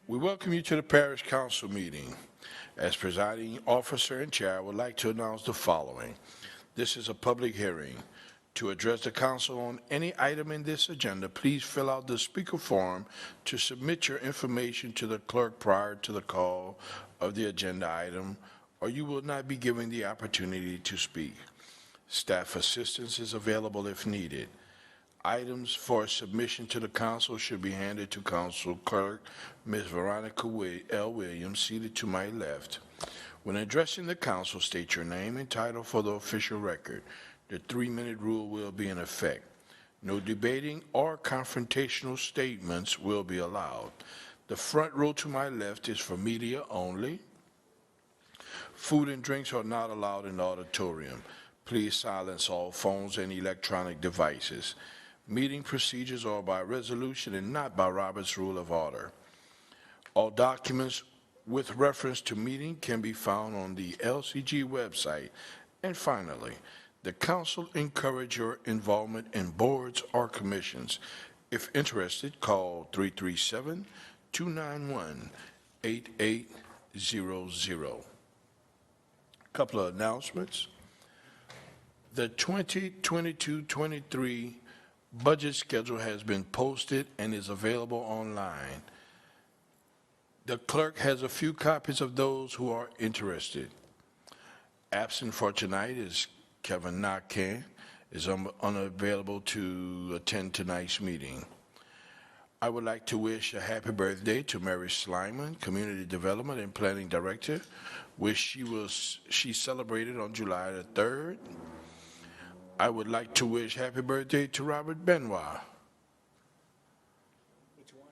We welcome you to the Parish Council meeting. As presiding officer and chair, I would like to announce the following. This is a public hearing. To address the council on any item in this agenda, please fill out the speaker form to submit your information to the clerk prior to the call of the agenda item, or you will not be given the opportunity to speak. Staff assistance is available if needed. Items for submission to the council should be handed to Council Clerk Ms. Veronica L. Williams, seated to my left. When addressing the council, state your name and title for the official record. The 3-minute rule will be in effect. No debating or confrontational statements will be allowed. The front row to my left is for media only. Food and drinks are not allowed in the auditorium. Please silence all phones and electronic devices. Meeting procedures are by resolution and not by Robert's Rule of Order. All documents with reference to meeting can be found on the LCG website. And finally, the council encourages your involvement in boards or commissions. If interested, call 337-291-8800. Couple of announcements. The 2022-23 budget schedule has been posted and is available online. The clerk has a few copies of those who are interested. Absent for tonight is Kevin Nakane, is unavailable to attend tonight's meeting. I would like to wish a happy birthday to Mary Slyman, Community Development and Planning Director, which she celebrated on July the 3rd. I would like to wish happy birthday to Robert Benoit. Which one?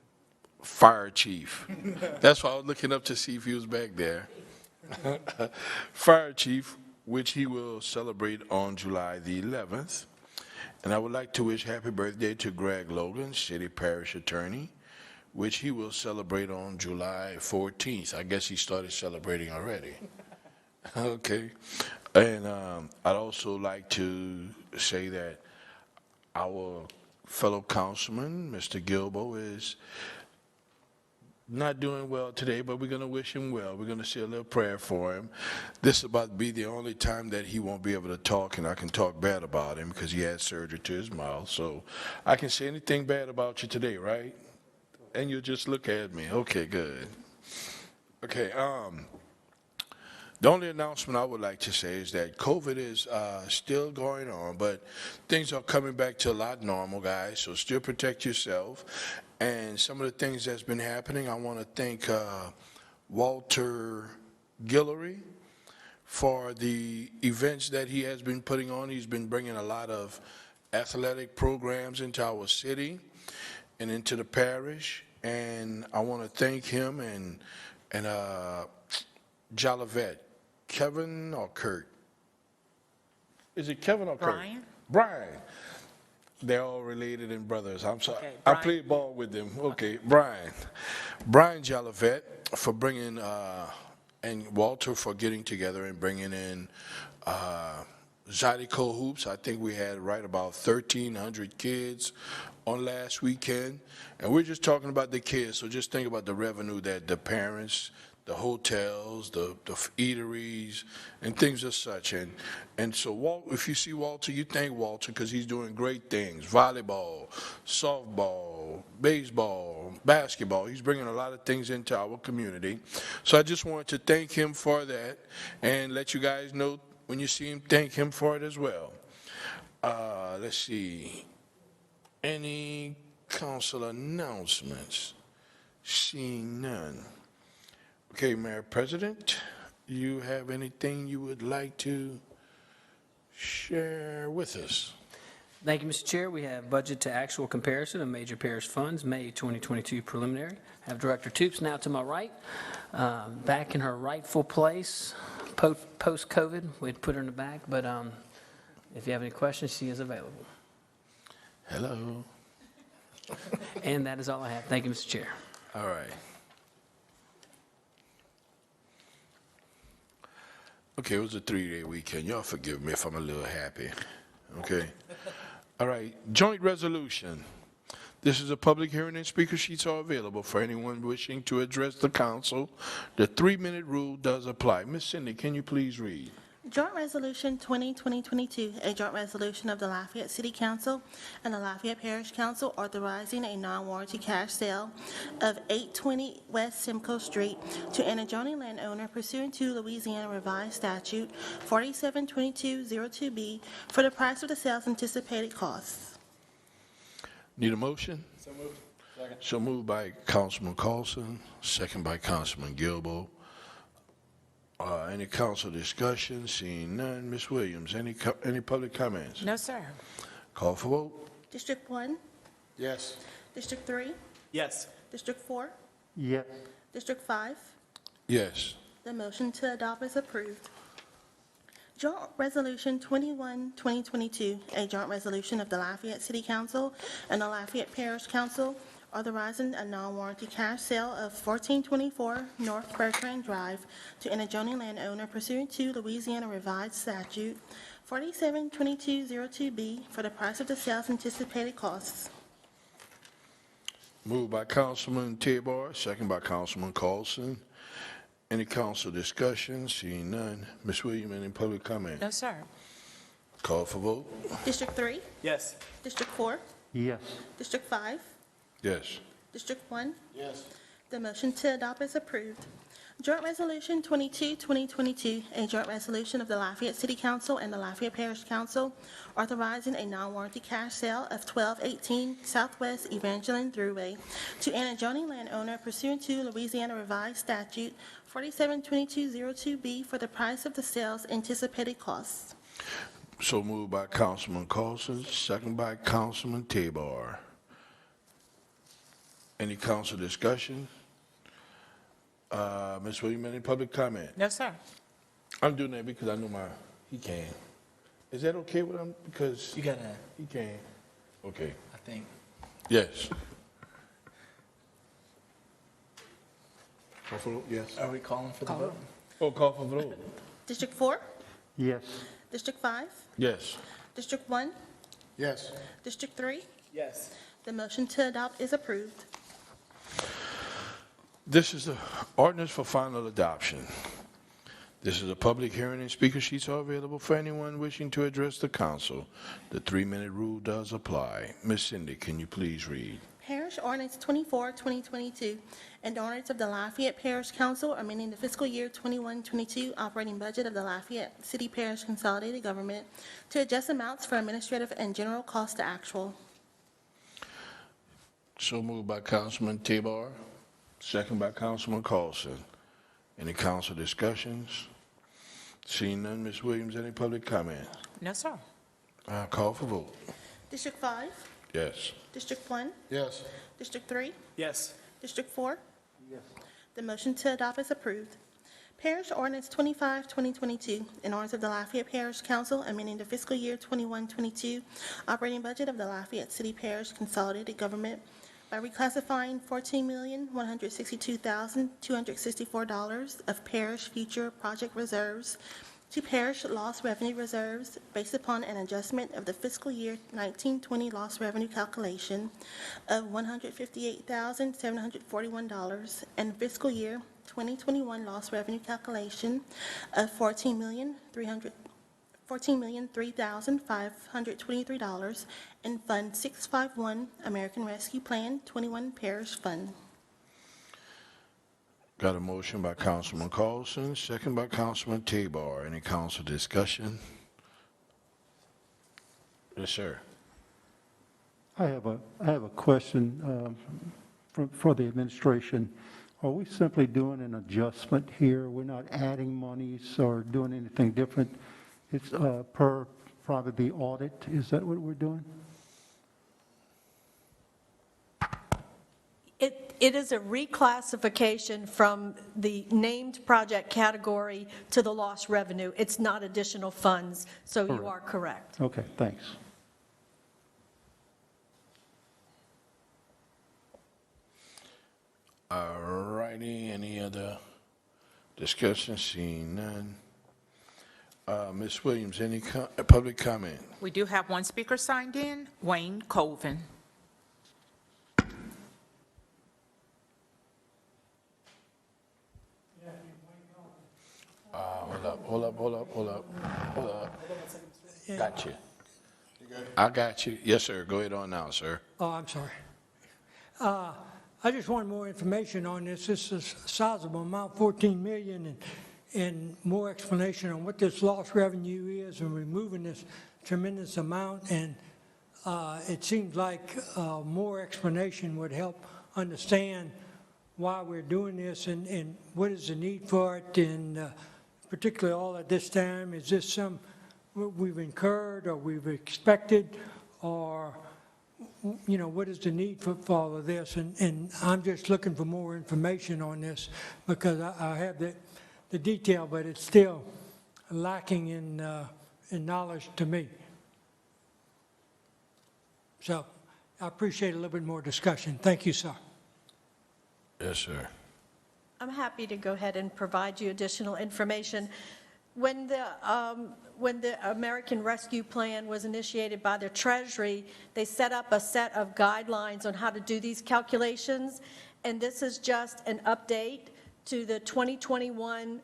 Fire Chief. That's why I was looking up to see if he was back there. Fire Chief, which he will celebrate on July the 11th. And I would like to wish happy birthday to Greg Logan, City Parish Attorney, which he will celebrate on July 14th. I guess he started celebrating already. Okay. And I'd also like to say that our fellow councilman, Mr. Gilbo, is not doing well today, but we're going to wish him well. We're going to say a little prayer for him. This is about to be the only time that he won't be able to talk, and I can talk bad about him because he had surgery to his mouth. So I can say anything bad about you today, right? And you'll just look at me. Okay, good. Okay, the only announcement I would like to say is that COVID is still going on, but things are coming back to a lot normal, guys, so still protect yourself. And some of the things that's been happening, I want to thank Walter Guillory for the events that he has been putting on. He's been bringing a lot of athletic programs into our city and into the parish, and I want to thank him and Jolivet. Kevin or Kurt? Is it Kevin or Kurt? Brian. Brian. They're all related and brothers. I'm sorry. Okay, I played ball with them. Okay, Brian. Brian Jolivet for bringing, and Walter for getting together and bringing in Zydeco Hoops. I think we had right about 1,300 kids on last weekend. And we're just talking about the kids, so just think about the revenue that the parents, the hotels, the eateries, and things as such. And so if you see Walter, you thank Walter because he's doing great things. Volleyball, softball, baseball, basketball. He's bringing a lot of things into our community. So I just wanted to thank him for that and let you guys know when you see him, thank him for it as well. Let's see. Any council announcements? Seeing none. Okay, Mayor President, you have anything you would like to share with us? Thank you, Mr. Chair. We have budget to actual comparison of major parish funds, May 2022 preliminary. I have Director Toops now to my right, back in her rightful place. Post-COVID, we'd put her in the back, but if you have any questions, she is available. Hello. And that is all I have. Thank you, Mr. Chair. All right. Okay, it was a 3-day weekend. Y'all forgive me if I'm a little happy. Okay. All right. Joint resolution. This is a public hearing and speaker sheets are available for anyone wishing to address the council. The 3-minute rule does apply. Ms. Cindy, can you please read? Joint Resolution 2022, a joint resolution of the Lafayette City Council and the Lafayette Parish Council authorizing a non-warranty cash sale of 820 West Simcoe Street to an adjoining landowner pursuant to Louisiana Revised Statute 472202B for the price of the sale's anticipated costs. Need a motion? So moved. Second. So moved by Councilman Carlson, second by Councilman Gilbo. Any council discussion? Seeing none. Ms. Williams, any public comments? No, sir. Call for vote. District 1, Yes. District 3, Yes. District 4, Yes. District 5. Yes. The motion to adopt is approved. Joint Resolution 21-2022, a joint resolution of the Lafayette City Council and the Lafayette Parish Council authorizing a non-warranty cash sale of 1424 North Bertrand Drive to an adjoining landowner pursuant to Louisiana Revised Statute 472202B for the price of the sale's anticipated costs. Moved by Councilman Tabor, second by Councilman Carlson. Any council discussion? Seeing none. Ms. Williams, any public comment? No, sir. Call for vote. District 3, Yes. District 4, Yes. District 5, Yes. District 1. Yes. The motion to adopt is approved. Joint Resolution 22-2022, a joint resolution of the Lafayette City Council and the Lafayette Parish Council authorizing a non-warranty cash sale of 1218 Southwest Evangeline Thruway to an adjoining landowner pursuant to Louisiana Revised Statute 472202B for the price of the sale's anticipated costs. So moved by Councilman Carlson, second by Councilman Tabor. Any council discussion? Ms. Williams, any public comment? No, sir. I'm doing that because I know he can. Is that okay with him? Because You gotta, he can. Okay. I think. Yes. Call for vote? Yes. Are we calling for the vote? Oh, call for vote? District 4, Yes. District 5, Yes. District 1, Yes. District 3. Yes. The motion to adopt is approved. This is the ordinance for final adoption. This is a public hearing and speaker sheets are available for anyone wishing to address the council. The 3-minute rule does apply. Ms. Cindy, can you please read? Parish Ordinance 24-2022, an ordinance of the Lafayette Parish Council amending the fiscal year 21-22 operating budget of the Lafayette City Parish Consolidated Government to adjust amounts for administrative and general cost to actual. So moved by Councilman Tabor, second by Councilman Carlson. Any council discussions? Seeing none, Ms. Williams, any public comment? No, sir. Call for vote. District 5, Yes. District 1, Yes. District 3, Yes. District 4. Yes. The motion to adopt is approved. Parish Ordinance 25-2022, an ordinance of the Lafayette Parish Council amending the fiscal year 21-22 operating budget of the Lafayette City Parish Consolidated Government by reclassifying $14,162,264 of parish future project reserves to parish loss revenue reserves based upon an adjustment of the fiscal year 1920 loss revenue calculation of $158,741 and fiscal year 2021 loss revenue calculation of $14,003,523 in Fund 651 American Rescue Plan 21 Parish Fund. Got a motion by Councilman Carlson, second by Councilman Tabor. Any council discussion? Yes, sir. I have a question for the administration. Are we simply doing an adjustment here? We're not adding monies or doing anything different? It's per probably the audit. Is that what we're doing? It is a reclassification from the named project category to the lost revenue. It's not additional funds, so you are correct. Okay, thanks. All righty, any other discussion? Seeing none. Ms. Williams, any public comment? We do have one speaker signed in, Wayne Colvin. hold up. Got you. I got you. Yes, sir. Go ahead on now, sir. Oh, I'm sorry. I just wanted more information on this. This is a sizable amount, 14 million, and more explanation on what this lost revenue is and removing this tremendous amount. And it seems like more explanation would help understand why we're doing this and what is the need for it, and particularly all at this time. Is this some we've incurred or we've expected, or what is the need for all of this? And I'm just looking for more information on this, because I have the detail, but it's still lacking in knowledge to me. So I appreciate a little bit more discussion. Thank you, sir. Yes, sir. I'm happy to go ahead and provide you additional information. When the American Rescue Plan was initiated by the Treasury, they set up a set of guidelines on how to do these calculations, and this is just an update to the 2021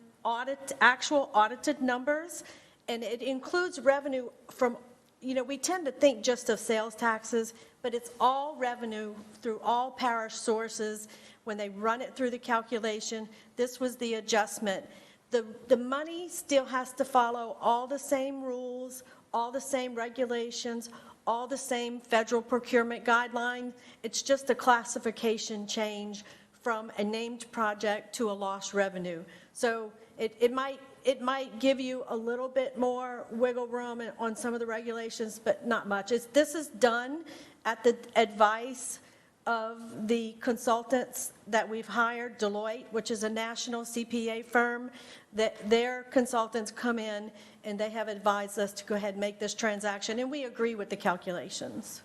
actual audited numbers, and it includes revenue from, we tend to think just of sales taxes, but it's all revenue through all parish sources. When they run it through the calculation, this was the adjustment. The money still has to follow all the same rules, all the same regulations, all the same federal procurement guidelines. It's just a classification change from a named project to a lost revenue. So it might give you a little bit more wiggle room on some of the regulations, but not much. This is done at the advice of the consultants that we've hired, Deloitte, which is a national CPA firm, that their consultants come in and they have advised us to go ahead and make this transaction, and we agree with the calculations.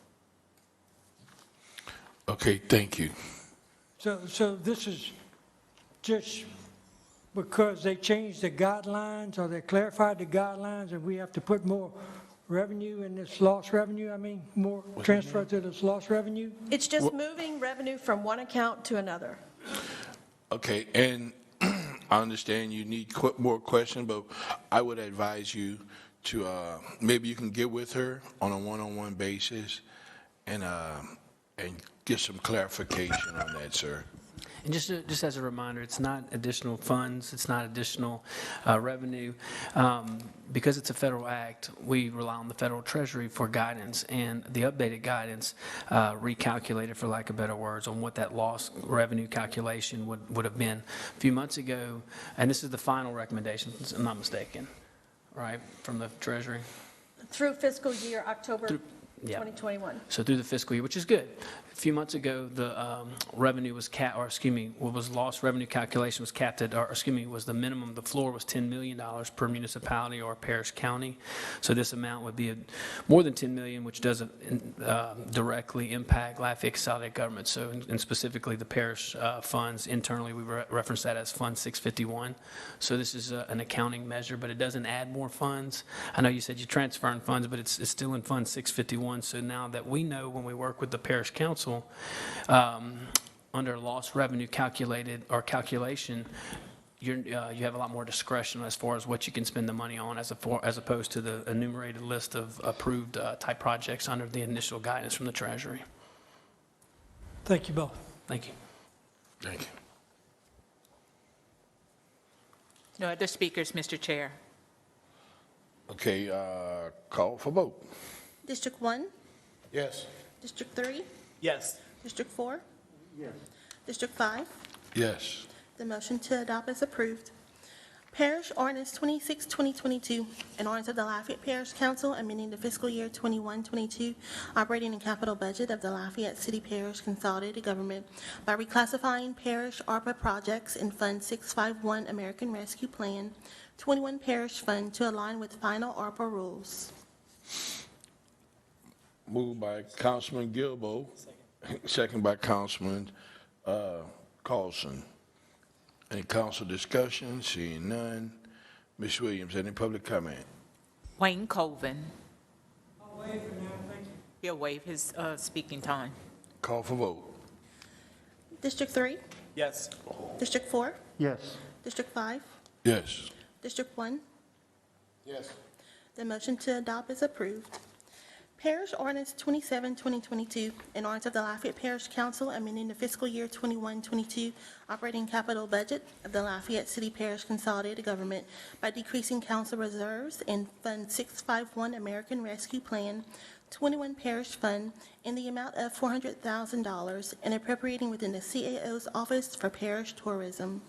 Okay, thank you. So this is just because they changed the guidelines, or they clarified the guidelines, and we have to put more revenue in this lost revenue? More transfer to this lost revenue? It's just moving revenue from one account to another. Okay, and I understand you need more questions, but I would advise you to, maybe you can get with her on a one-on-one basis and get some clarification on that, sir. And just as a reminder, it's not additional funds, it's not additional revenue. Because it's a federal act, we rely on the federal treasury for guidance, and the updated guidance recalculated, for lack of better words, on what that lost revenue calculation would have been a few months ago. And this is the final recommendation, if I'm not mistaken, right, from the treasury? Through fiscal year October 2021. So through the fiscal year, which is good. A few months ago, the revenue was what was lost revenue calculation was capped at, was the minimum, the floor was $10 million per municipality or parish county. So this amount would be more than $10 million, which doesn't directly impact Lafayette consolidated government. So, and specifically the parish funds, internally we reference that as Fund 651. So this is an accounting measure, but it doesn't add more funds. I know you said you're transferring funds, but it's still in Fund 651. So now that we know, when we work with the parish council, under lost revenue calculation, you have a lot more discretion as far as what you can spend the money on, as opposed to the enumerated list of approved type projects under the initial guidance from the Treasury. Thank you both. Thank you. Thank you. No other speakers, Mr. Chair. Okay, call for vote. District 1, Yes. District 3, Yes. District 4? Yes. District 5? Yes. The motion to adopt is approved. Parish Ordinance 26, 2022, an ordinance of the Lafayette Parish Council amending the fiscal year 21-22 operating and capital budget of the Lafayette City Parish Consolidated Government by reclassifying parish ARPA projects in Fund 651 American Rescue Plan 21 Parish Fund to align with final ARPA rules. Moved by Councilman Gilbo, second by Councilman Carlson. Any council discussion? Seeing none. Ms. Williams, any public comment? Wayne Colvin. I'll waive for now, thank you. He'll waive his speaking time. Call for vote. District 3? Yes. District 4? Yes. District 5? Yes. District 1? Yes. The motion to adopt is approved. Parish Ordinance 27, 2022, an ordinance of the Lafayette Parish Council amending the fiscal year 21-22 operating capital budget of the Lafayette City Parish Consolidated Government by decreasing council reserves in Fund 651 American Rescue Plan 21 Parish Fund in the amount of $400,000 and appropriating within the CAO's Office for Parish Tourism.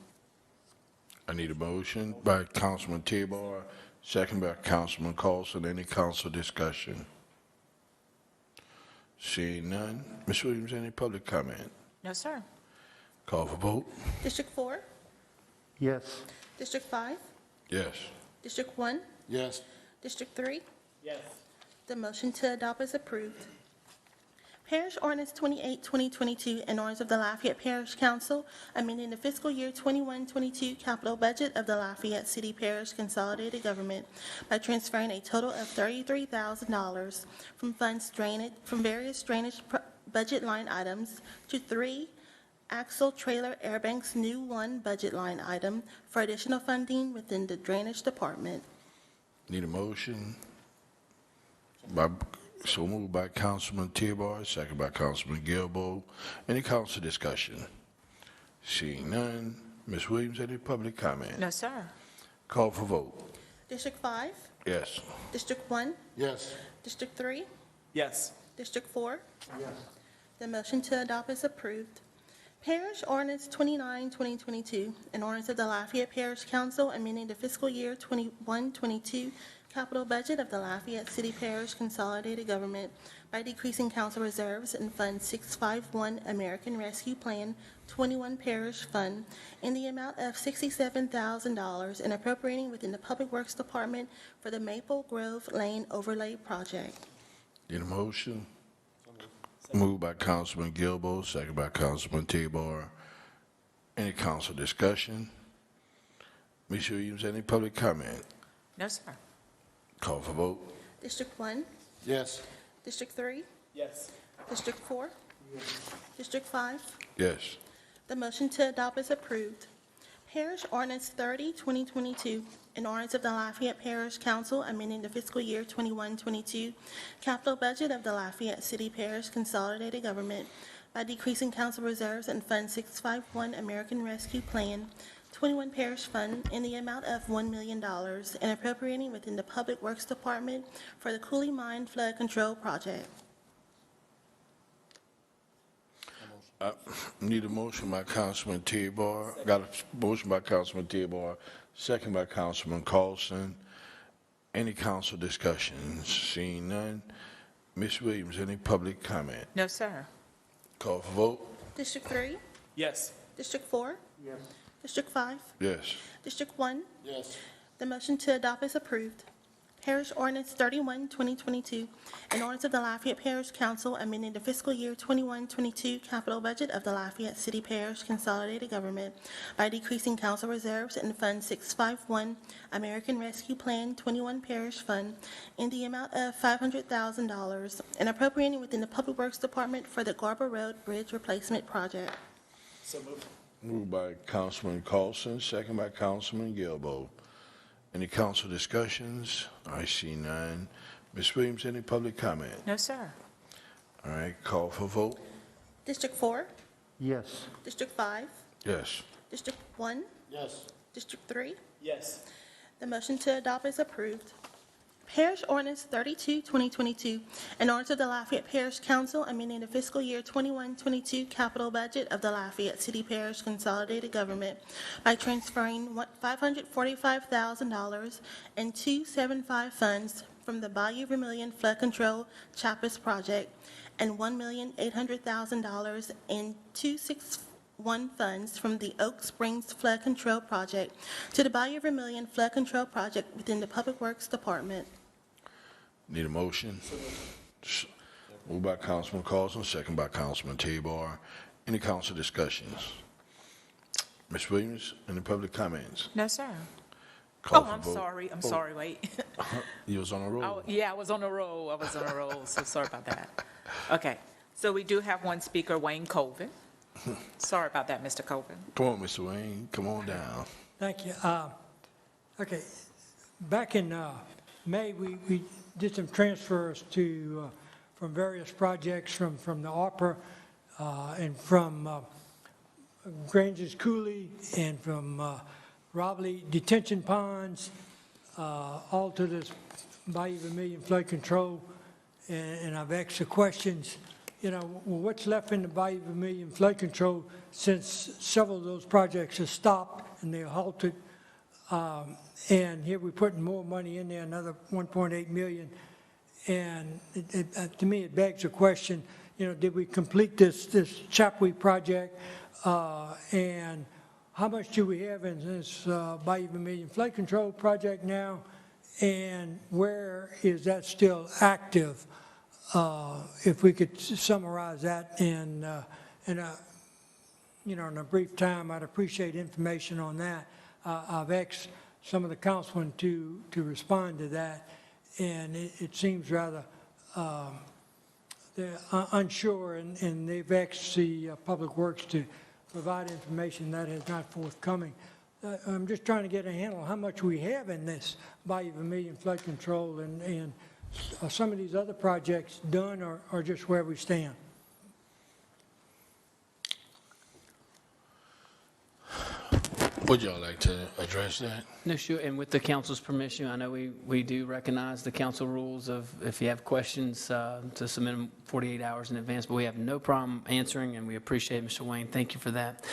I need a motion by Councilman Tabor, second by Councilman Carlson. Any council discussion? Seeing none. Ms. Williams, any public comment? No, sir. Call for vote. District 4, Yes. District 5, Yes. District 1, Yes. District 3. Yes. The motion to adopt is approved. Parish Ordinance 28, 2022, an ordinance of the Lafayette Parish Council amending the fiscal year 21-22 capital budget of the Lafayette City Parish Consolidated Government by transferring a total of $33,000 from various drainage budget line items to 3 axle trailer airbanks new 1 budget line item for additional funding within the drainage department. Need a motion? So moved by Councilman Tabor, second by Councilman Gilbo. Any council discussion? Seeing none. Ms. Williams, any public comment? No, sir. Call for vote. District 5, Yes. District 1, Yes. District 3, Yes. District 4. Yes. The motion to adopt is approved. Parish Ordinance 29, 2022, an ordinance of the Lafayette Parish Council amending the fiscal year 21-22 capital budget of the Lafayette City Parish Consolidated Government by decreasing council reserves in Fund 651 American Rescue Plan 21 Parish Fund in the amount of $67,000 and appropriating within the Public Works Department for the Maple Grove Lane Overlay Project. Need a motion? Moved by Councilman Gilbo, second by Councilman Tabor. Any council discussion? Ms. Williams, any public comment? No, sir. Call for vote. District 1, Yes. District 3, Yes. District 4, District 5. Yes. The motion to adopt is approved. Parish Ordinance 30, 2022, an ordinance of the Lafayette Parish Council amending the fiscal year 21-22 capital budget of the Lafayette City Parish Consolidated Government by decreasing council reserves in Fund 651 American Rescue Plan 21 Parish Fund in the amount of $1 million and appropriating within the Public Works Department for the Cooley Mine Flood Control Project. Need a motion by Councilman Tabor. Got a motion by Councilman Tabor, second by Councilman Carlson. Any council discussions? Seeing none. Ms. Williams, any public comment? No, sir. Call for vote. District 3, Yes. District 4, Yes. District 5, Yes. District 1. Yes. The motion to adopt is approved. Parish Ordinance 31, 2022, an ordinance of the Lafayette Parish Council amending the fiscal year 21-22 capital budget of the Lafayette City Parish Consolidated Government by decreasing council reserves in Fund 651 American Rescue Plan 21 Parish Fund in the amount of $500,000 and appropriating within the Public Works Department for the Garber Road Bridge Replacement Project. So moved. Moved by Councilman Carlson, second by Councilman Gilbo. Any council discussions? I see none. Ms. Williams, any public comment? No, sir. All right, call for vote. District 4, Yes. District 5, Yes. District 1, Yes. District 3. Yes. The motion to adopt is approved. Parish Ordinance 32, 2022, an ordinance of the Lafayette Parish Council amending the fiscal year 21-22 capital budget of the Lafayette City Parish Consolidated Government by transferring $545,000 and 275 funds from the Bayou Vermilion Flood Control Chapas Project and $1,800,000 in 261 funds from the Oak Springs Flood Control Project to the Bayou Vermilion Flood Control Project within the Public Works Department. Need a motion? Moved by Councilman Carlson, second by Councilman Tabor. Any council discussions? Ms. Williams, any public comments? No, sir. Call Oh, for I'm vote. sorry. I'm sorry. Wait. You was on a roll. Oh, yeah, I was on a roll. So sorry about that. Okay. So we do have one speaker, Wayne Colvin. Sorry about that, Mr. Colvin. Come on, Mr. Wayne, come on down. Thank you. Okay, back in May, we did some transfers to, from various projects from the ARPA and from Grange's Coulee and from Robley detention ponds, all to this Bayou Vermilion flood control. And I've asked the questions, you know, well, what's left in the Bayou Vermilion flood control since several of those projects have stopped and they're halted. And here we're putting more money in there, another 1.8 million. And to me, it begs the question, you know, did we complete this Chapwee project? And how much do we have in this Bayou Vermilion flood control project now? And where is that still active? If we could summarize that in you know, in a brief time, I'd appreciate information on that. I've asked some of the councilmen to respond to that, and it seems rather they're unsure, and they've asked the Public Works to provide information that is not forthcoming. I'm just trying to get a handle on how much we have in this Bayou Vermilion flood control, and are some of these other projects done or just where we stand? Would y'all like to address that? No, sure, and with the council's permission, I know we do recognize the council rules of if you have questions, to submit them 48 hours in advance, but we have no problem answering, and we appreciate it, Mr. Wayne. Thank you for that.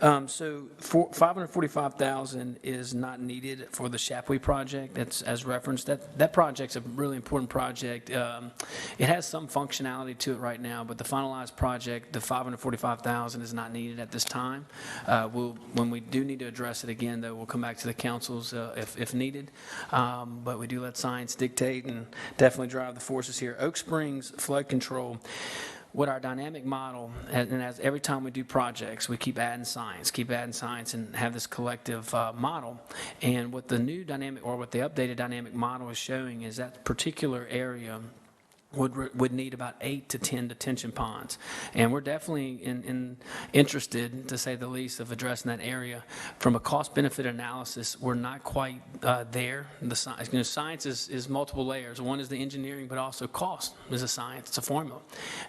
So $545,000 is not needed for the Chapwee project. That's as referenced. That project's a really important project. It has some functionality to it right now, but the finalized project, the $545,000 is not needed at this time. When we do need to address it again, though, we'll come back to the councils if needed. But we do let science dictate and definitely drive the forces here. Oak Springs flood control. What our dynamic model, and as every time we do projects, we keep adding science and have this collective model. And what the new dynamic, or what the updated dynamic model is showing, is that particular area would need about 8 to 10 detention ponds. And we're definitely interested, to say the least, of addressing that area. From a cost-benefit analysis, we're not quite there. Science is multiple layers. One is the engineering, but also cost is a science. It's a formula.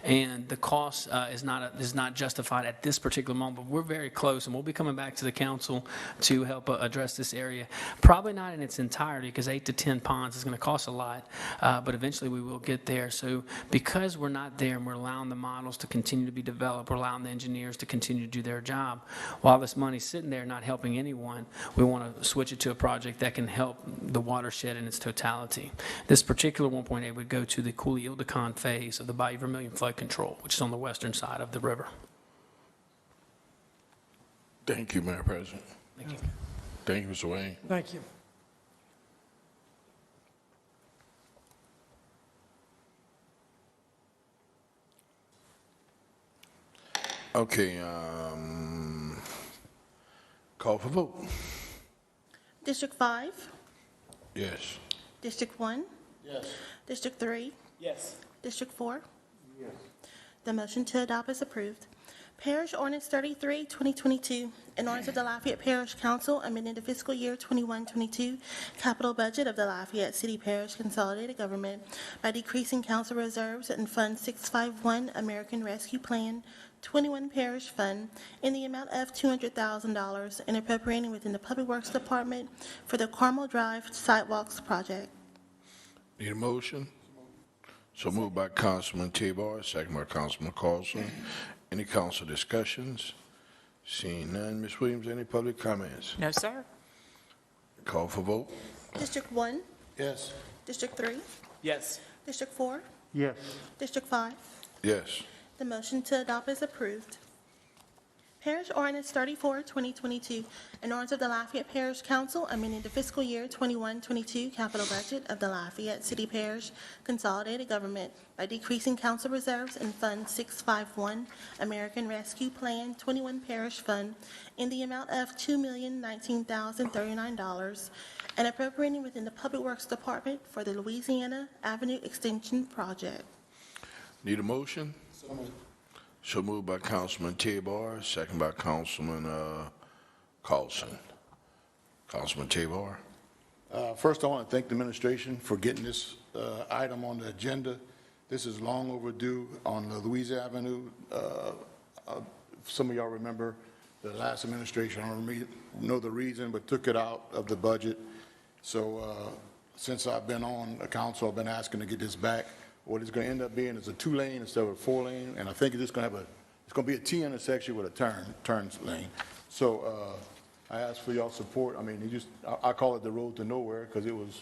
And the cost is not justified at this particular moment, but we're very close, and we'll be coming back to the council to help address this area. Probably not in its entirety, because 8 to 10 ponds is going to cost a lot, but eventually we will get there. So because we're not there and we're allowing the models to continue to be developed, we're allowing the engineers to continue to do their job, while this money's sitting there not helping anyone, we want to switch it to a project that can help the watershed in its totality. This particular 1.8 would go to the Coulee-Ildacon phase of the Bayou Vermilion flood control, which is on the western side of the river. Thank you, Madam President. Thank you. Thank you, Mr. Wayne. Thank you. Okay, call for vote. District 5, Yes. District 1, Yes. District 3, Yes. District 4. Yes. The motion to adopt is approved. Parish Ordinance 33, 2022, an ordinance of the Lafayette Parish Council amending the fiscal year 21-22 capital budget of the Lafayette City Parish Consolidated Government by decreasing council reserves and Fund 651 American Rescue Plan 21 Parish Fund in the amount of $200,000 and appropriating within the Public Works Department for the Carmel Drive Sidewalks Project. Need a motion? So moved by Councilman Tabar, second by Councilman Carlson. Any council discussions? Seeing none. Ms. Williams, any public comments? No, sir. Call for vote. District 1, Yes. District 3, Yes. District 4, Yes. District 5. Yes. The motion to adopt is approved. Parish Ordinance 34, 2022, an ordinance of the Lafayette Parish Council amending the fiscal year 21-22 capital budget of the Lafayette City Parish Consolidated Government by decreasing council reserves in Fund 651 American Rescue Plan 21 Parish Fund in the amount of $2,019,039 and appropriating within the Public Works Department for the Louisiana Avenue Extension Project. Need a motion? So moved by Councilman Tabar, second by Councilman Carlson. Councilman Tabar. First, I want to thank the administration for getting this item on the agenda. This is long overdue on Louisa Avenue. Some of y'all remember the last administration, I don't know the reason, but took it out of the budget. So since I've been on the council, I've been asking to get this back. What it's going to end up being is a 2-lane instead of a 4-lane, and I think it's going to have it's going to be a T intersection with a turns lane. So I ask for y'all support. I mean, I call it the road to nowhere because it was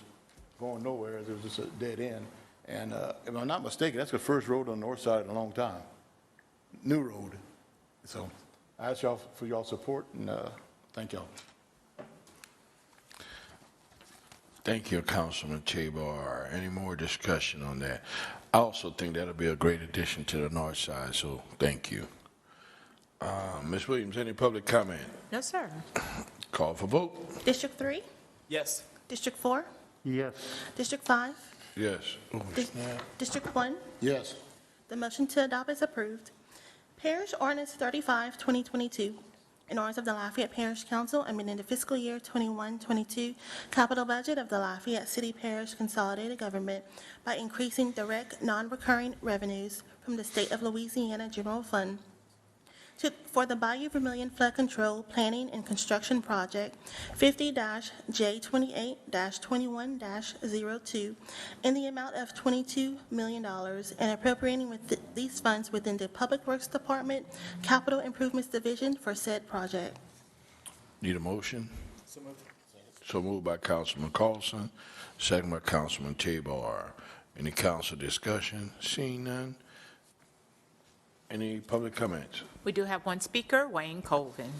going nowhere. It was just a dead end. And if I'm not mistaken, that's the first road on the north side in a long time. New road. So I ask y'all for y'all support, and thank y'all. Thank you, Councilman Tabar. Any more discussion on that? I also think that'll be a great addition to the north side, so thank you. Ms. Williams, any public comment? No, sir. Call for vote. District 3, Yes. District 4, Yes. District 5, Yes. Oh, snap. District 1. Yes. The motion to adopt is approved. Parish Ordinance 35, 2022, in orders of the Lafayette Parish Council amending the fiscal year 21-22 capital budget of the Lafayette City Parish Consolidated Government by increasing direct non-recurring revenues from the State of Louisiana General Fund for the Bayou Vermilion Flood Control Planning and Construction Project 50-J28-21-02 in the amount of $22 million and appropriating these funds within the Public Works Department Capital Improvements Division for said project. Need a motion? So moved. So moved by Councilman Carlson, second by Councilman Tabar. Any council discussion? Seeing none? Any public comments? We do have one speaker, Wayne Colvin.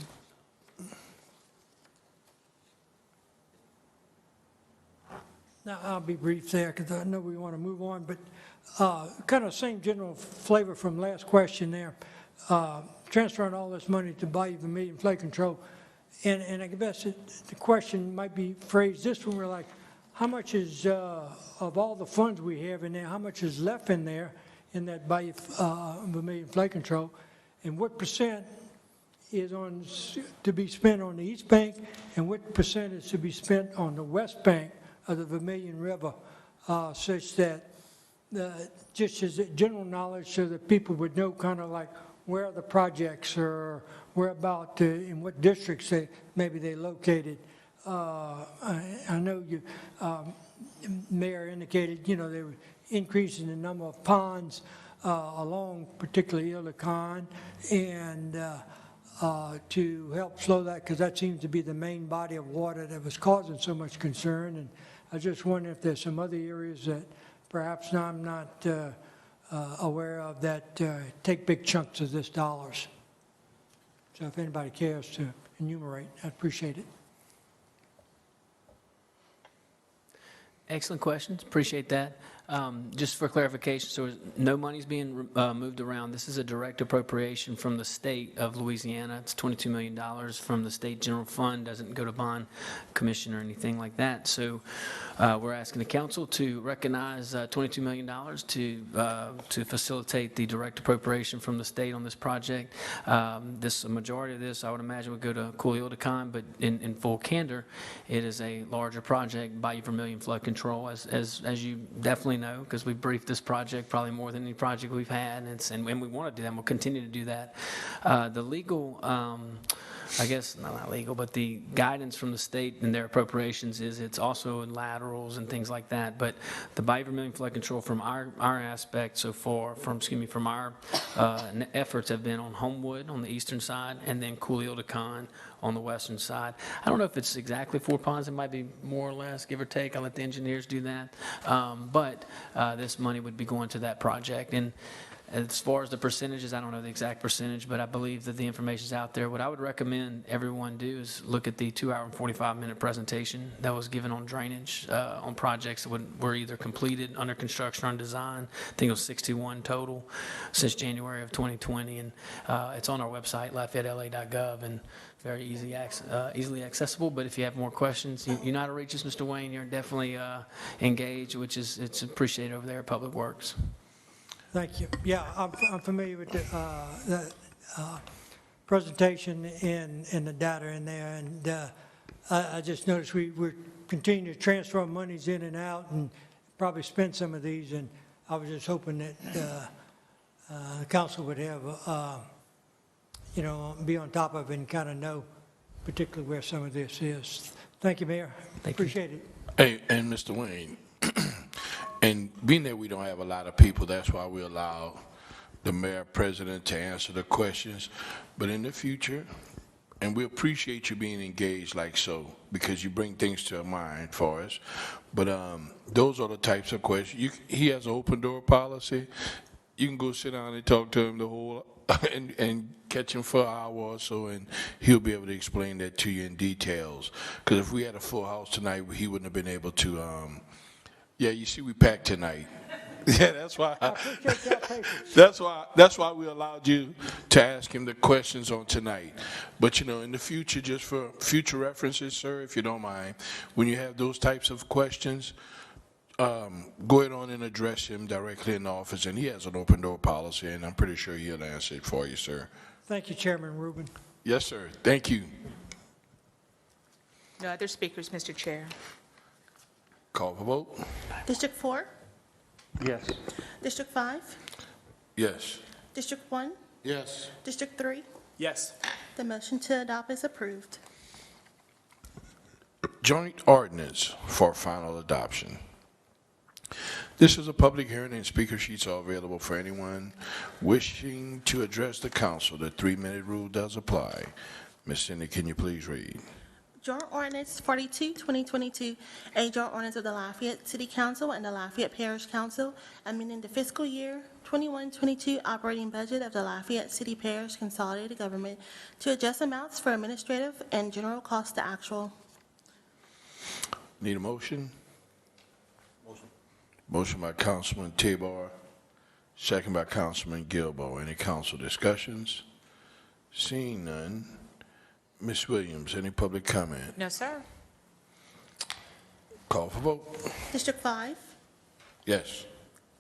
Now, I'll be brief there because I know we want to move on, but kind of same general flavor from last question there. Transferring all this money to Bayou Vermilion Flood Control. And I guess the question might be phrased this one, we're like, how much is, of all the funds we have in there, how much is left in there in that Bayou Vermilion Flood Control? And what percent is to be spent on the East Bank, and what percent is to be spent on the West Bank of the Vermilion River, such that just as general knowledge so that people would know kind of like where the projects are, where about, in what districts maybe they located. I know you, Mayor indicated, they were increasing the number of ponds along particularly Illican, and to help slow that, because that seems to be the main body of water that was causing so much concern. And I just wonder if there's some other areas that perhaps I'm not aware of that take big chunks of this dollars. So if anybody cares to enumerate, I'd appreciate it. Excellent questions. Appreciate that. Just for clarification, so no money's being moved around. This is a direct appropriation from the state of Louisiana. It's $22 million from the state general fund. Doesn't go to bond commission or anything like that. So we're asking the council to recognize $22 million to facilitate the direct appropriation from the state on this project. A majority of this, I would imagine, would go to Coolioticon, but in full candor, it is a larger project, Bayou Vermilion Flood Control, as you definitely know, because we've briefed this project probably more than any project we've had, and we want to do that, and we'll continue to do that. The legal, I guess, not legal, but the guidance from the state and their appropriations is it's also in laterals and things like that, but the Bayou Vermilion Flood Control from our aspect so far, from our efforts have been on Homewood on the eastern side, and then Coolioticon on the western side. I don't know if it's exactly 4 ponds. It might be more or less, give or take. I'll let the engineers do that. But this money would be going to that project. And as far as the percentages, I don't know the exact percentage, but I believe that the information's out there. What I would recommend everyone do is look at the 2-hour and 45-minute presentation that was given on drainage on projects that were either completed, under construction, or on design. I think it was 61 total since January of 2020. And it's on our website, LafayetteLA.gov, and very easily accessible. But if you have more questions, you know how to reach us, Mr. Wayne. You're definitely engaged, it's appreciated over there at Public Works. Thank you. Yeah, I'm familiar with the presentation and the data in there, and I just noticed we're continuing to transfer monies in and out and probably spend some of these, and I was just hoping that the council would have, be on top of it and kind of know particularly where some of this is. Thank you, Mayor. Thank you. Appreciate it. Hey, and Mr. Wayne, and being that we don't have a lot of people, that's why we allow the mayor president to answer the questions. But in the future, and we appreciate you being engaged like so, because you bring things to mind for us. But those are the types of questions. He has an open door policy. You can go sit down and talk to him the whole, and catch him for an hour or so, and he'll be able to explain that to you in details. Because if we had a full house tonight, he wouldn't have been able to. Yeah, you see, we packed tonight. Yeah, that's why. That's why we allowed you to ask him the questions on tonight. But in the future, just for future references, sir, if you don't mind, when you have those types of questions, go ahead on and address him directly in the office, and he has an open door policy, and I'm pretty sure he'll answer it for you, sir. Thank you, Chairman Rubin. Yes, sir. Thank you. No other speakers, Mr. Chair. Call for vote. District 4, Yes. District 5, Yes. District 1, Yes. District 3. Yes. The motion to adopt is approved. Joint ordinance for final adoption. This is a public hearing, and speaker sheets are available for anyone wishing to address the council. The 3-minute rule does apply. Ms. Cindy, can you please read? Joint Ordinance 42, 2022, a joint ordinance of the Lafayette City Council and the Lafayette Parish Council, amending the fiscal year 21-22 operating budget of the Lafayette City Parish Consolidated Government to adjust amounts for administrative and general costs to actual. Need a motion? Motion by Councilman Tabor, second by Councilman Gilbo. Any council discussions? Seeing none. Ms. Williams, any public comment? No, sir. Call for vote. District 5, Yes.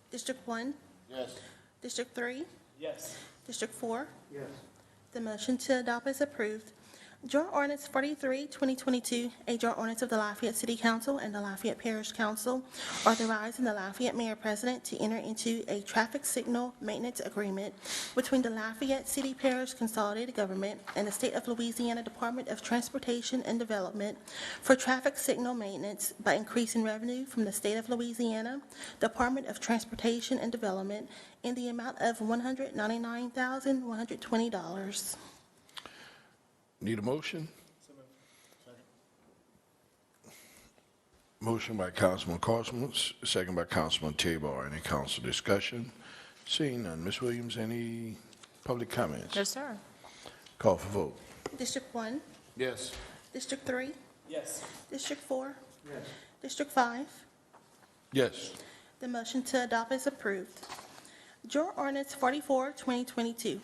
District 1, Yes. District 3, Yes. District 4. Yes. The motion to adopt is approved. Joint Ordinance 43, 2022, a joint ordinance of the Lafayette City Council and the Lafayette Parish Council, authorizing the Lafayette Mayor President to enter into a traffic signal maintenance agreement between the Lafayette City Parish Consolidated Government and the State of Louisiana Department of Transportation and Development for traffic signal maintenance by increasing revenue from the State of Louisiana Department of Transportation and Development in the amount of $199,120. Need a motion? Motion by Councilman Cosmo, second by Councilman Tabor. Any council discussion? Seeing none. Ms. Williams, any public comments? No, sir. Call for vote. District 1, Yes. District 3, Yes. District 4, District 5. Yes. The motion to adopt is approved. Joint Ordinance 44, 2022.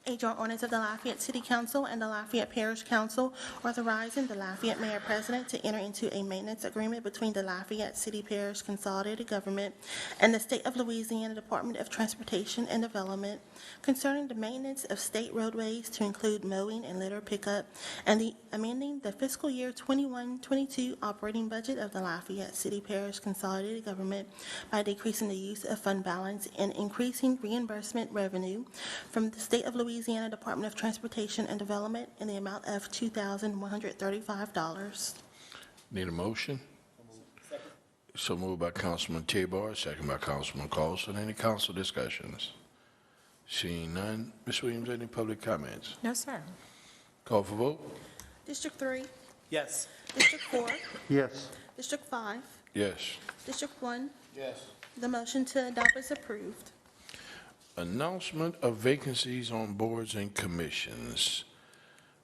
A joint ordinance of the Lafayette City Council and the Lafayette Parish Council authorizing the Lafayette Mayor President to enter into a maintenance agreement between the Lafayette City Parish Consolidated Government and the State of Louisiana Department of Transportation and Development concerning the maintenance of state roadways to include mowing and litter pickup, and amending the fiscal year 21-22 operating budget of the Lafayette City Parish Consolidated Government by decreasing the use of fund balance and increasing reimbursement revenue from the State of Louisiana Department of Transportation and Development in the amount of $2,135. Need a motion? So moved by Councilman Tabor, second by Councilman Carlson. Any council discussions? Seeing none. Ms. Williams, any public comments? No, sir. Call for vote? District 3, Yes. District 4, Yes. District 5, Yes. District 1. Yes. The motion to adopt is approved. Announcement of vacancies on boards and commissions.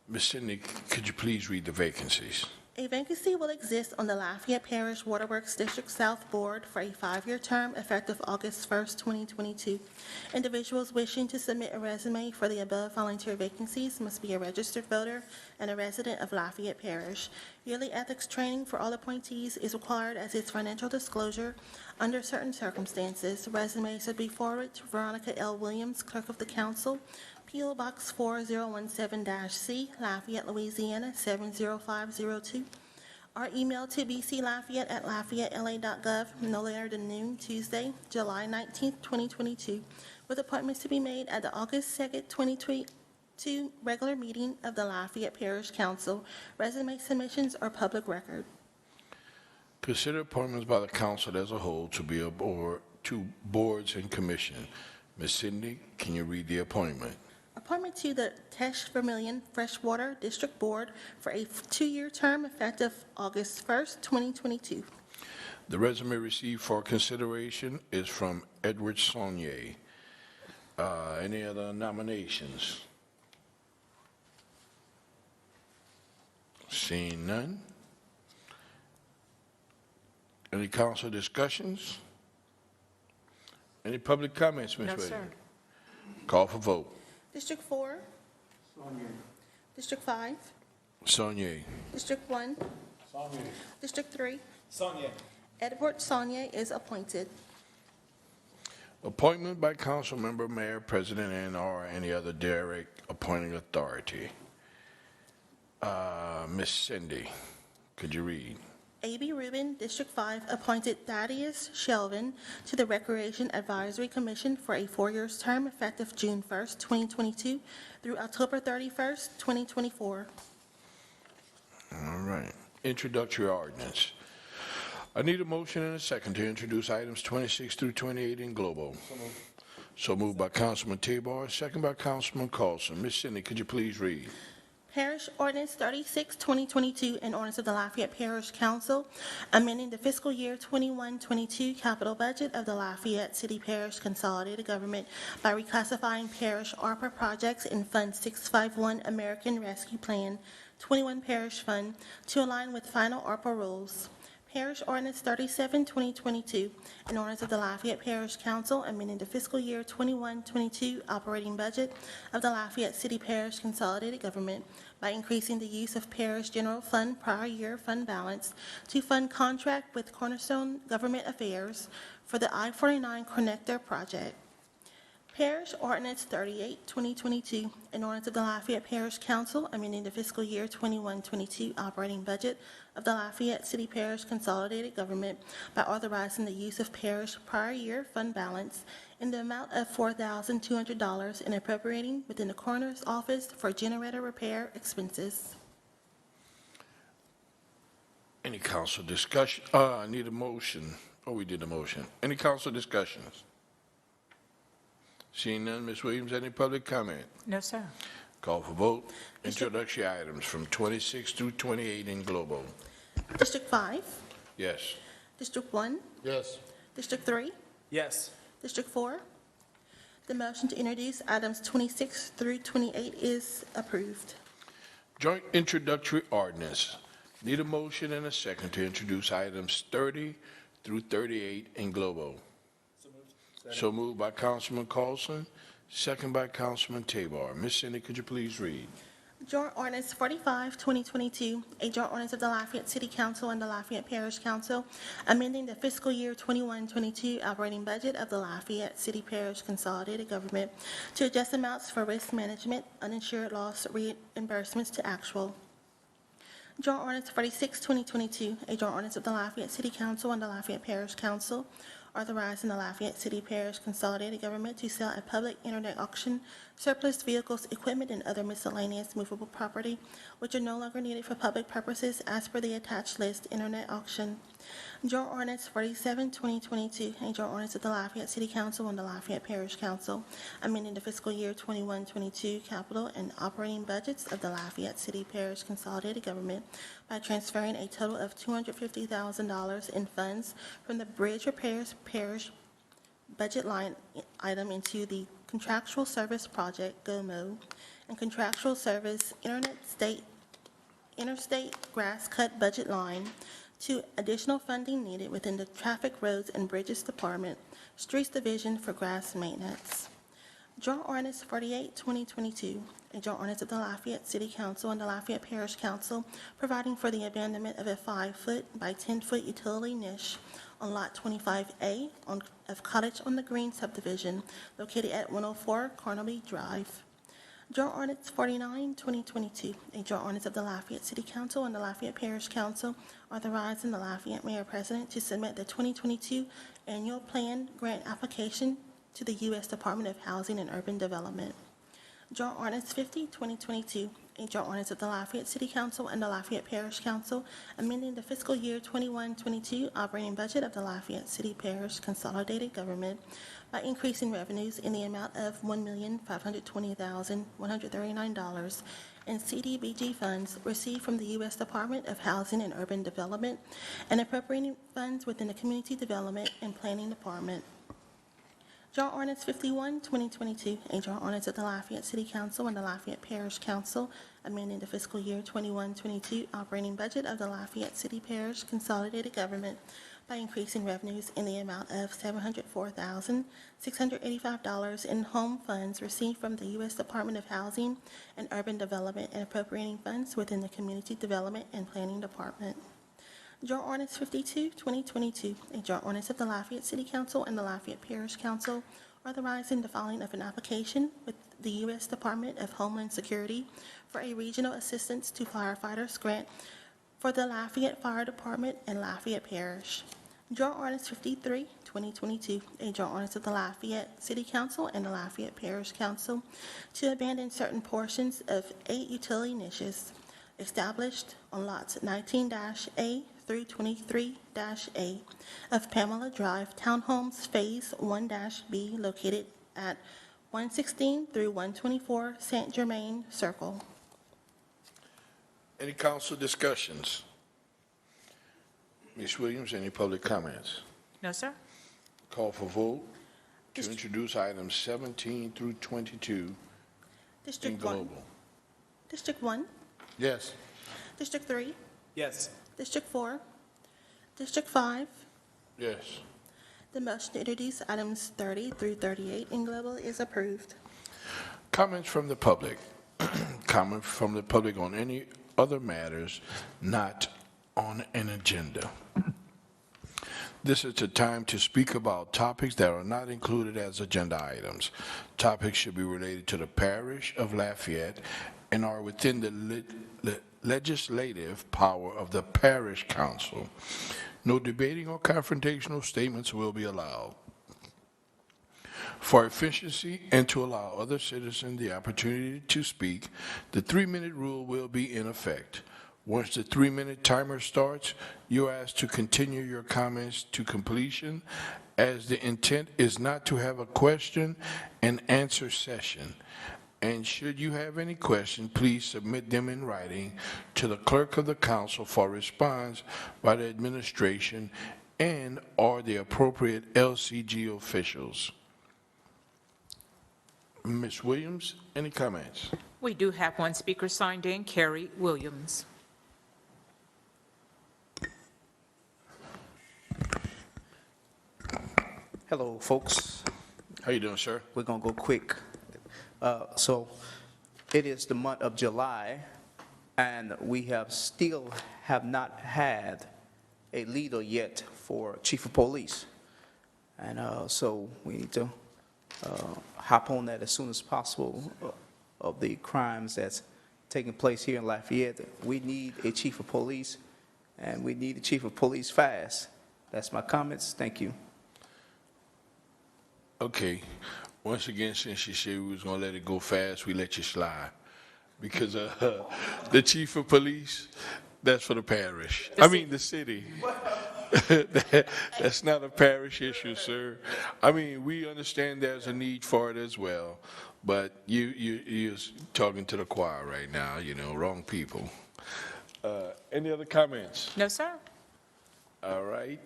Ms. Cindy, could you please read the vacancies? A vacancy will exist on the Lafayette Parish Waterworks District South Board for a 5-year term effective August 1st, 2022. Individuals wishing to submit a resume for the above volunteer vacancies must be a registered voter and a resident of Lafayette Parish. Yearly ethics training for all appointees is required as its financial disclosure. Under certain circumstances, resumes should be forwarded to Veronica L. Williams, Clerk of the Council, P.O. Box 4017-C, Lafayette, Louisiana 70502. Our email to bclafayette@lafayette.la.gov, no later than noon, Tuesday, July 19th, 2022, with appointments to be made at the August 2nd, 2022 regular meeting of the Lafayette Parish Council. Resume submissions are public record. Consider appointments by the council as a whole to be aboard to boards and commission. Ms. Cindy, can you read the appointment? Appointment to the Tesh Vermillion Freshwater District Board for a 2-year term effective August 1st, 2022. The resume received for consideration is from Edward Saunier. Any other nominations? Seeing none. Any council discussions? Any public comments, Ms. No, Wade? sir. Call for vote. District 4. District 5. Saunier. District 1. District 3. Sonia. Edward Saunier is appointed. Appointment by council member, mayor, president, and/or any other direct appointing authority. Ms. Cindy, could you read? A.B. Rubin, District 5, appointed Thaddeus Shelvin to the Recreation Advisory Commission for a 4-year term effective June 1st, 2022 through October 31st, 2024. All right. Introductory ordinance. I need a motion and a second to introduce items 26 through 28 in global. So moved by Councilman Tabor, second by Councilman Carlson. Ms. Cindy, could you please read? Parish Ordinance 36, 2022, an ordinance of the Lafayette Parish Council, amending the fiscal year 21-22 capital budget of the Lafayette City Parish Consolidated Government by reclassifying parish ARPA projects in Fund 651 American Rescue Plan 21 Parish Fund to align with final ARPA rules. Parish Ordinance 37, 2022, an ordinance of the Lafayette Parish Council amending the fiscal year 21-22 operating budget of the Lafayette City Parish Consolidated Government by increasing the use of Parish General Fund prior year fund balance to fund contract with Cornerstone Government Affairs for the I-49 Connector Project. Parish Ordinance 38, 2022, an ordinance of the Lafayette Parish Council amending the fiscal year 21-22 operating budget of the Lafayette City Parish Consolidated Government by authorizing the use of parish prior year fund balance in the amount of $4,200 and appropriating within the coroner's office for generator repair expenses. Any council discussion? I need a motion. Oh, we did a motion. Any council discussions? Seeing none, Ms. Williams, any public comment? No, sir. Call for vote. Introductory items from 26 through 28 in global. District 5, Yes. District 1, Yes. District 3, Yes. District 4. The motion to introduce items 26 through 28 is approved. Joint introductory ordinance. Need a motion and a second to introduce items 30 through 38 in global. So moved by Councilman Carlson, second by Councilman Tabor. Ms. Cindy, could you please read? Joint Ordinance 45, 2022, a joint ordinance of the Lafayette City Council and the Lafayette Parish Council, amending the fiscal year 21-22 operating budget of the Lafayette City Parish Consolidated Government to adjust amounts for risk management, uninsured loss reimbursements to actual. Joint Ordinance 46, 2022, a joint ordinance of the Lafayette City Council and the Lafayette Parish Council, authorizing the Lafayette City Parish Consolidated Government to sell at public internet auction surplus vehicles, equipment, and other miscellaneous movable property which are no longer needed for public purposes as per the attached list internet auction. Joint Ordinance 47, 2022, a joint ordinance of the Lafayette City Council and the Lafayette Parish Council, amending the fiscal year 21-22 capital and operating budgets of the Lafayette City Parish Consolidated Government by transferring a total of $250,000 in funds from the Bridge Repairs Parish budget line item into the Contractual Service Project GOMO and Contractual Service Interstate Grass Cut budget line to additional funding needed within the Traffic, Roads, and Bridges Department, Streets Division for grass maintenance. Joint Ordinance 48, 2022, a joint ordinance of the Lafayette City Council and the Lafayette Parish Council, providing for the abandonment of a 5-foot by 10-foot utility niche on Lot 25A of Cottage on the Green subdivision located at 104 Carnaby Drive. Joint Ordinance 49, 2022, a joint ordinance of the Lafayette City Council and the Lafayette Parish Council authorizing the Lafayette Mayor President to submit the 2022 annual plan grant application to the U.S. Department of Housing and Urban Development. Joint Ordinance 50, 2022, a joint ordinance of the Lafayette City Council and the Lafayette Parish Council amending the fiscal year 21-22 operating budget of the Lafayette City Parish Consolidated Government by increasing revenues in the amount of $1,520,139 in CDBG funds received from the U.S. Department of Housing and Urban Development and appropriating funds within the Community Development and Planning Department. Joint Ordinance 51, 2022, a joint ordinance of the Lafayette City Council and the Lafayette Parish Council amending the fiscal year 21-22 operating budget of the Lafayette City Parish Consolidated Government by increasing revenues in the amount of $704,685 in home funds received from the U.S. Department of Housing and Urban Development and appropriating funds within the Community Development and Planning Department. Joint Ordinance 52, 2022, a joint ordinance of the Lafayette City Council and the Lafayette Parish Council authorizing the filing of an application with the U.S. Department of Homeland Security for a regional assistance to firefighters grant for the Lafayette Fire Department and Lafayette Parish. Joint Ordinance 53, 2022, a joint ordinance of the Lafayette City Council and the Lafayette Parish Council to abandon certain portions of 8 utility niches established on lots 19-A through 23-A of Pamela Drive Townhomes Phase 1-B located at 116 through 124 Saint Germain Circle. Any council discussions? Ms. Williams, any public comments? No, sir. Call for vote to introduce items 17 through 22 in District 1. global. District 1. Yes. District 3. Yes. District 4. District 5. Yes. The motion to introduce items 30 through 38 in global is approved. Comments from the public. Comment from the public on any other matters not on an agenda. This is the time to speak about topics that are not included as agenda items. Topics should be related to the parish of Lafayette and are within the legislative power of the parish council. No debating or confrontational statements will be allowed. For efficiency and to allow other citizens the opportunity to speak, the 3-minute rule will be in effect. Once the 3-minute timer starts, you are asked to continue your comments to completion, as the intent is not to have a question and answer session. And should you have any questions, please submit them in writing to the clerk of the council for response by the administration and or the appropriate LCG officials. Ms. Williams, any comments? We do have one speaker signed in, Carrie Williams. Hello, folks. How you doing, sir? We're going to go quick. So it is the month of July, and we still have not had a leader yet for chief of police. And so we need to hop on that as soon as possible of the crimes that's taking place here in Lafayette. We need a chief of police, and we need a chief of police fast. That's my comments. Thank you. Okay. Once again, since you said we was going to let it go fast, we let you slide. Because the chief of police, that's for the parish. I mean, the city. That's not a parish issue, sir. I mean, we understand there's a need for it as well. But you're talking to the choir right now, you know, wrong people. Any other comments? No, sir. All right.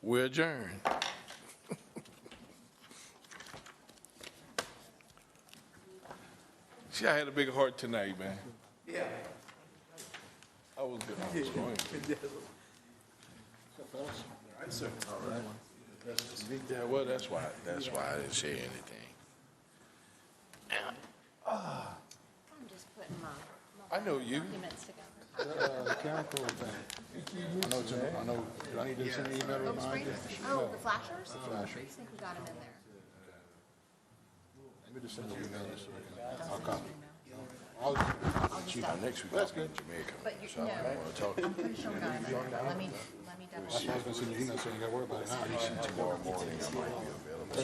We're adjourned. See, I had a big heart tonight, man. Yeah. I was good. I was going. Yeah, well, that's why I didn't say anything. I'm just putting my I know you. documents together. I know, do I need to send an email Oh, reminder? screen? Oh, the flashers? I think we got them in there. Just send the email this week. I'll copy. Chief, next week I'll be in Jamaica. But you, So I no, don't want to talk to you. I'm pretty sure, guys, let me double check. I was gonna send you an email, so you ain't gotta worry about it now. Tomorrow morning I might be available.